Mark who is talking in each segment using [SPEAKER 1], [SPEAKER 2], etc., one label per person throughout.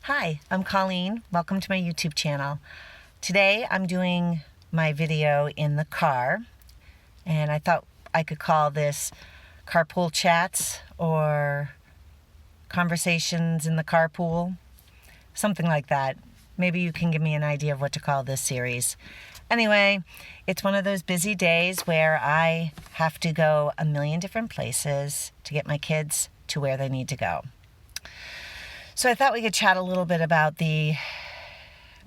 [SPEAKER 1] Hi, I'm Colleen. Welcome to my YouTube channel. Today I'm doing my video in the car, and I thought I could call this Carpool Chats or Conversations in the Carpool, something like that. Maybe you can give me an idea of what to call this series. Anyway, it's one of those busy days where I have to go a million different places to get my kids to where they need to go. So I thought we could chat a little bit about the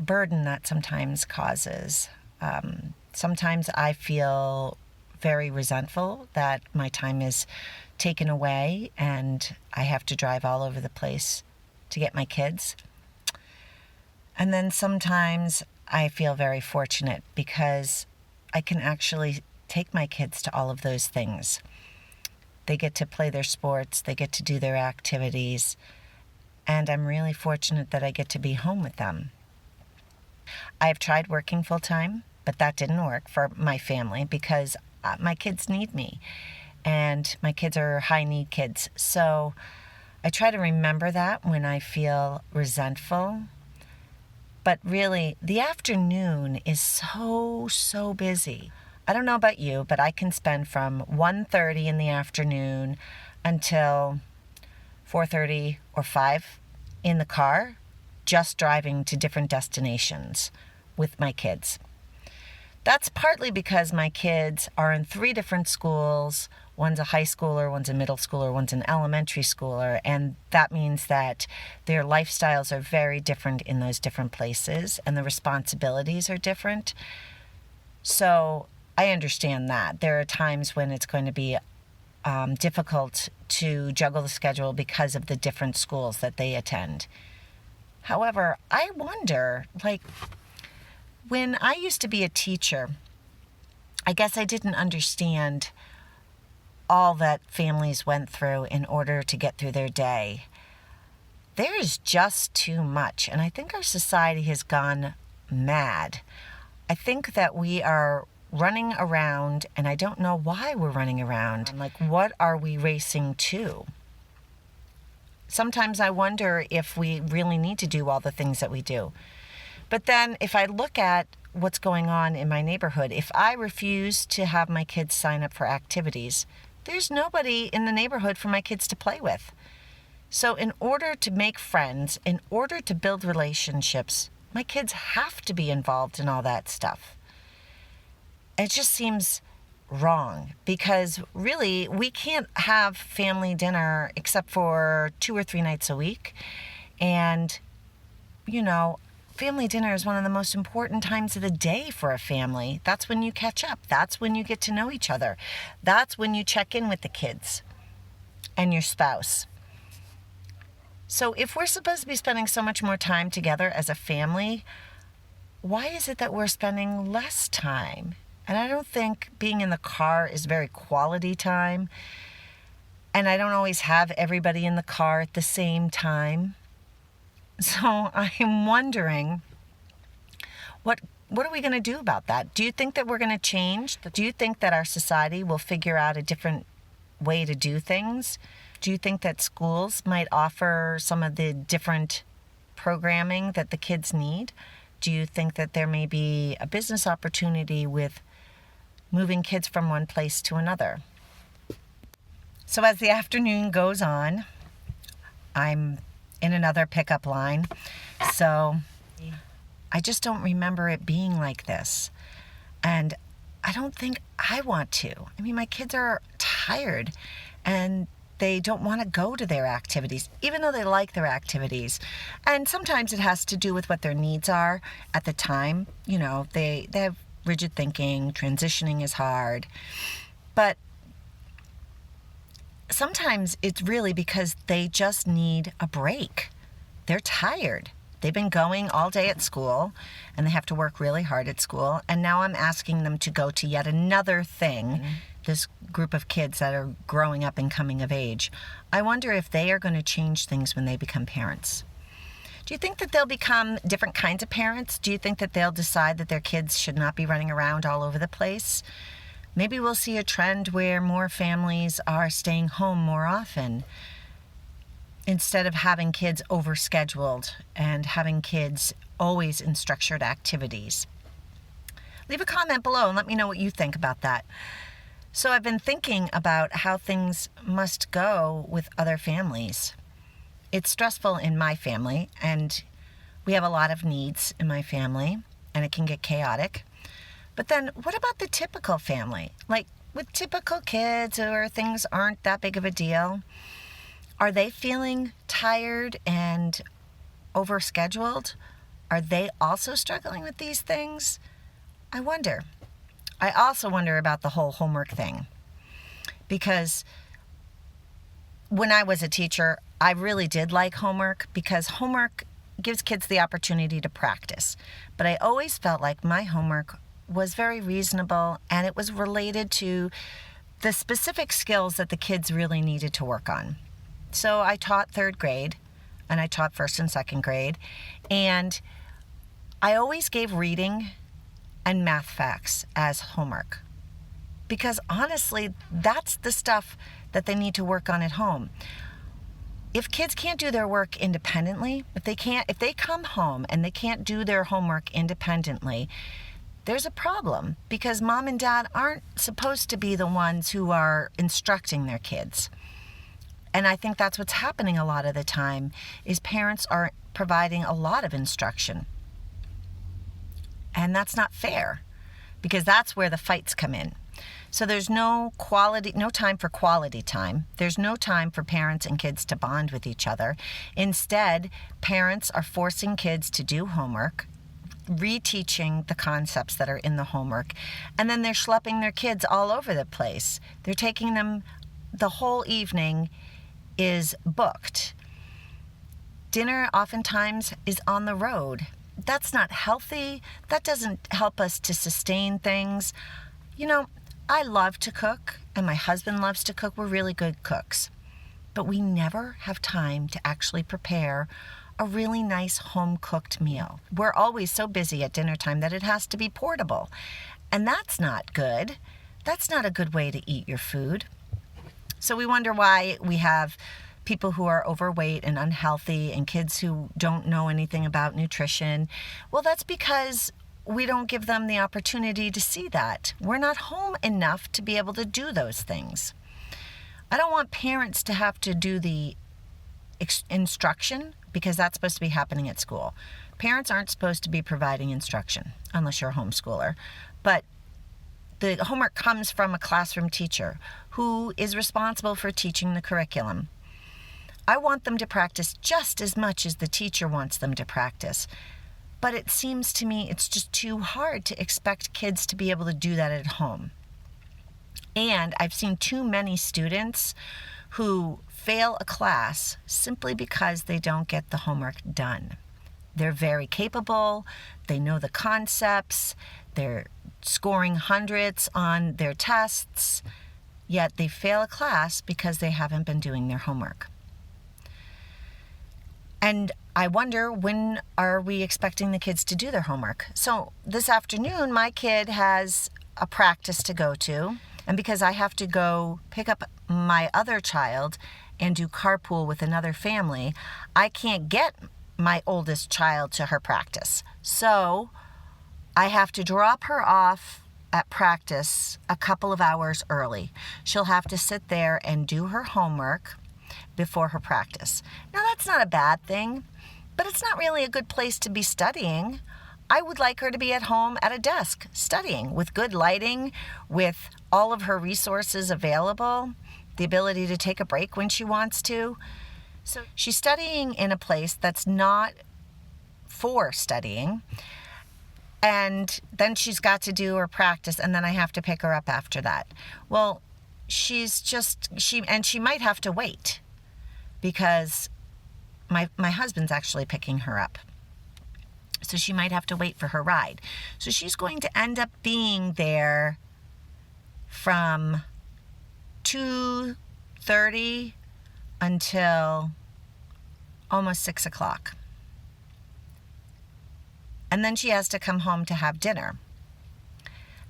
[SPEAKER 1] burden that sometimes causes. Sometimes I feel very resentful that my time is taken away and I have to drive all over the place to get my kids. And then sometimes I feel very fortunate because I can actually take my kids to all of those things. They get to play their sports, they get to do their activities, and I'm really fortunate that I get to be home with them. I've tried working full-time, but that didn't work for my family because my kids need me, and my kids are high-need kids. So I try to remember that when I feel resentful. But really, the afternoon is so busy. I don't know about you, but I can spend from 1:30 in the afternoon until 4:30 or 5 in the car, just driving to different destinations with my kids. That's partly because my kids are in 3 different schools. One's a high schooler, one's a middle schooler, one's an elementary schooler, and that means that their lifestyles are very different in those different places, and the responsibilities are different. So I understand that. There are times when it's going to be difficult to juggle the schedule because of the different schools that they attend. However, I wonder, when I used to be a teacher, I guess I didn't understand all that families went through in order to get through their day. There is just too much, and I think our society has gone mad. I think that we are running around, and I don't know why we're running around. What are we racing to? Sometimes I wonder if we really need to do all the things that we do. But then if I look at what's going on in my neighborhood, if I refuse to have my kids sign up for activities, there's nobody in the neighborhood for my kids to play with. So in order to make friends, in order to build relationships, my kids have to be involved in all that stuff. It just seems wrong because really we can't have family dinner except for 2 or 3 nights a week. And, family dinner is one of the most important times of the day for a family. That's when you catch up. That's when you get to know each other. That's when you check in with the kids and your spouse. So if we're supposed to be spending so much more time together as a family, why is it that we're spending less time? And I don't think being in the car is very quality time. And I don't always have everybody in the car at the same time. So I'm wondering, what are we going to do about that? Do you think that we're going to change? Do you think that our society will figure out a different way to do things? Do you think that schools might offer some of the different programming that the kids need? Do you think that there may be a business opportunity with moving kids from one place to another? So as the afternoon goes on, I'm in another pickup line. So I just don't remember it being like this. And I don't think I want to. I mean, my kids are tired and they don't want to go to their activities, even though they like their activities. And sometimes it has to do with what their needs are at the time. They have rigid thinking, transitioning is hard. But sometimes it's really because they just need a break. They're tired. They've been going all day at school, and they have to work really hard at school. And now I'm asking them to go to yet another thing, this group of kids that are growing up and coming of age. I wonder if they are going to change things when they become parents. Do you think that they'll become different kinds of parents? Do you think that they'll decide that their kids should not be running around all over the place? Maybe we'll see a trend where more families are staying home more often. instead of having kids overscheduled and having kids always in structured activities? Leave a comment below and let me know what you think about that. So I've been thinking about how things must go with other families. It's stressful in my family, and we have a lot of needs in my family, and it can get chaotic. But then what about the typical family? Like with typical kids where things aren't that big of a deal? Are they feeling tired and overscheduled? Are they also struggling with these things? I wonder. I also wonder about the whole homework thing, because when I was a teacher, I really did like homework because homework gives kids the opportunity to practice. But I always felt like my homework was very reasonable and it was related to the specific skills that the kids really needed to work on. So I taught third grade and I taught first and second grade, and I always gave reading and math facts as homework because honestly, that's the stuff that they need to work on at home. If kids can't do their work independently, if they come home and they can't do their homework independently, there's a problem because mom and dad aren't supposed to be the ones who are instructing their kids. And I think that's what's happening a lot of the time is parents are providing a lot of instruction. And that's not fair because that's where the fights come in. So there's no time for quality time. There's no time for parents and kids to bond with each other. Instead, parents are forcing kids to do homework, reteaching the concepts that are in the homework, and then they're schlepping their kids all over the place. They're taking them, the whole evening is booked. Dinner oftentimes is on the road. That's not healthy. That doesn't help us to sustain things. You know, I love to cook, and my husband loves to cook. We're really good cooks. But we never have time to actually prepare a really nice home-cooked meal. We're always so busy at dinner time that it has to be portable. And that's not good. That's not a good way to eat your food. So we wonder why we have people who are overweight and unhealthy and kids who don't know anything about nutrition. Well, that's because we don't give them the opportunity to see that. We're not home enough to be able to do those things. I don't want parents to have to do the instruction because that's supposed to be happening at school. Parents aren't supposed to be providing instruction unless you're a homeschooler. But the homework comes from a classroom teacher who is responsible for teaching the curriculum. I want them to practice just as much as the teacher wants them to practice. But it seems to me it's just too hard to expect kids to be able to do that at home. And I've seen too many students who fail a class simply because they don't get the homework done. They're very capable, they know the concepts, they're scoring hundreds on their tests, yet they fail a class because they haven't been doing their homework. And I wonder, when are we expecting the kids to do their homework? So this afternoon, my kid has a practice to go to. And because I have to go pick up my other child and do carpool with another family, I can't get my oldest child to her practice. So I have to drop her off at practice a couple of hours early. She'll have to sit there and do her homework before her practice. Now, that's not a bad thing, but it's not really a good place to be studying. I would like her to be at home at a desk studying with good lighting, with all of her resources available, the ability to take a break when she wants to. So she's studying in a place that's not for studying. And then she's got to do her practice, and then I have to pick her up after that. Well, she might have to wait because my husband's actually picking her up. So she might have to wait for her ride. So she's going to end up being there from 2:30 until almost 6 o'clock. And then she has to come home to have dinner.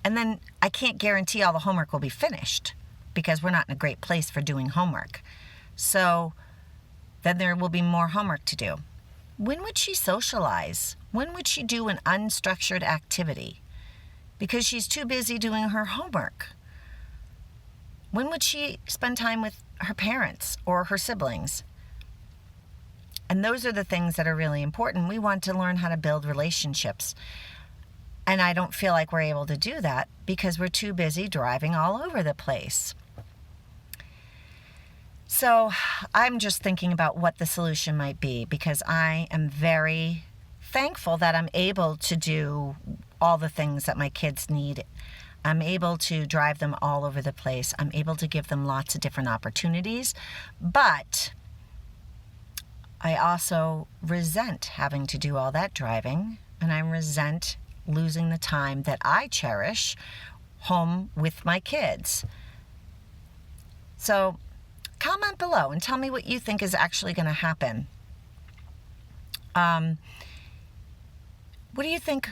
[SPEAKER 1] And then I can't guarantee all the homework will be finished because we're not in a great place for doing homework. So then there will be more homework to do. When would she socialize? When would she do an unstructured activity? Because she's too busy doing her homework. When would she spend time with her parents or her siblings? And those are the things that are really important. We want to learn how to build relationships. And I don't feel like we're able to do that because we're too busy driving all over the place. So I'm just thinking about what the solution might be, because I am very thankful that I'm able to do all the things that my kids need. I'm able to drive them all over the place. I'm able to give them lots of different opportunities. But I also resent having to do all that driving, and I resent losing the time that I cherish home with my kids. So comment below and tell me what you think is actually going to happen. What do you think?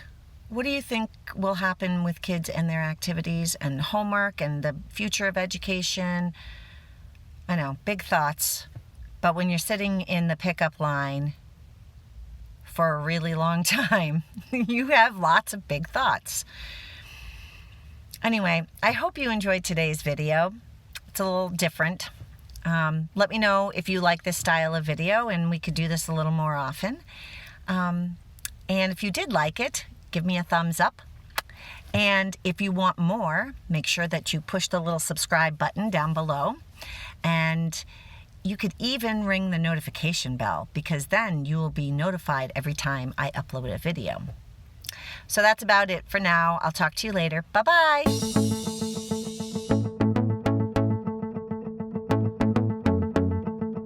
[SPEAKER 1] What do you think will happen with kids and their activities and homework and the future of education? I know, big thoughts. But when you're sitting in the pickup line for a really long time, you have lots of big thoughts. Anyway, I hope you enjoyed today's video. It's a little different. Let me know if you like this style of video and we could do this a little more often. And if you did like it, give me a thumbs up. And if you want more, make sure that you push the little subscribe button down below. And you could even ring the notification bell, because then you will be notified every time I upload a video. So that's about it for now. I'll talk to you later. Bye-bye.